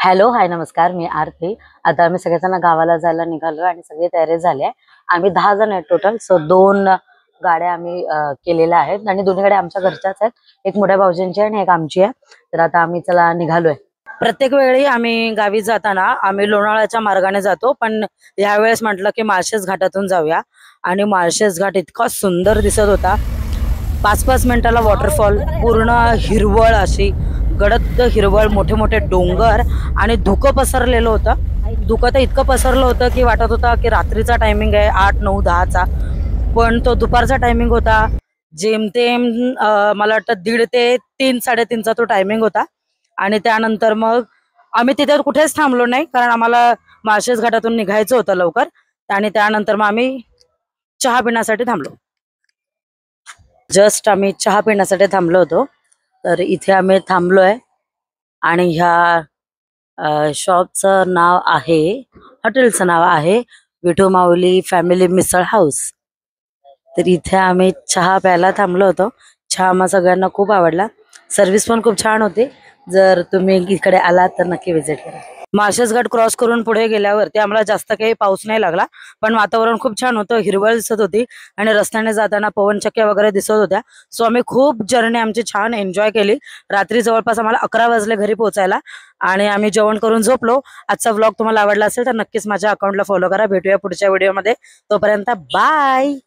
Hello, हाय, नमस्कार. मी आरती. आता आम्ही सगळेजण गावाला जायला निघालो आणि सगळी तयारी झाली आहे. आम्ही 10 जण आहेत टोटल. सो 2 गाड्या आम्ही केलेल्या आहेत आणि दोन्ही गाड्या आमच्या घरच्याच आहेत. एक मोठ्या भाऊजींची आणि एक आमची आहे. तर आता आम्ही चला निघालोय. प्रत्येक वेळी आम्ही गावी जाताना आम्ही लोणावळ्याच्या मार्गाने जातो, पण यावेळेस म्हटलं की माळशेज घाटातून जाऊया आणि माळशेज घाट इतका सुंदर दिसत होता. 5-5 मिनिटाला वॉटरफॉल, पूर्ण हिरवळ अशी गडद हिरवळ, मोठे मोठे डोंगर आणि धुकं पसरलेलं होतं. धुकं तर इतकं पसरलं होतं की वाटत होता की रात्रीचा टायमिंग आहे 8, 9, 10चा, पण तो दुपारचा टायमिंग होता. जेमतेम मला वाटतं 1:30 ते 3, 3:30चा तो टायमिंग होता. आणि त्यानंतर मग आम्ही तिथे कुठेच थांबलो नाही, कारण आम्हाला माळशेज घाटातून निघायचं होतं लवकर. आणि त्यानंतर मग आम्ही चहा पिण्यासाठी थांबलो. जस्ट आम्ही चहा पिण्यासाठी थांबलो होतो. तर इथे आम्ही थांबलोय आणि ह्या शॉपचं नाव आहे, हॉटेलचं नाव आहे विठू माऊली फॅमिली मिसळ हाऊस. तर इथे आम्ही चहा प्यायला थांबलो होतो. चहा आम्हा सगळ्यांना खूप आवडला. सर्व्हिस पण खूप छान होती. जर तुम्ही इकडे आलात तर नक्की व्हिजिट करा. माळशेज घाट क्रॉस करून पुढे गेल्यावरती आम्हाला जास्त काही पाऊस नाही लागला, पण वातावरण खूप छान होतं, हिरवळ दिसत होती आणि रस्त्याने जाताना पवनचक्क्या वगैरे दिसत होत्या. सो आम्ही खूप जर्नी आमची छान एन्जॉय केली. रात्री जवळपास आम्हाला 11 वाजले घरी पोहोचायला आणि आम्ही जेवण करून झोपलो. आजचा व्लॉग तुम्हाला आवडला असेल तर नक्कीच माझ्या अकाउंटला फॉलो करा. भेटूया पुढच्या व्हिडिओमध्ये. तोपर्यंत बाय.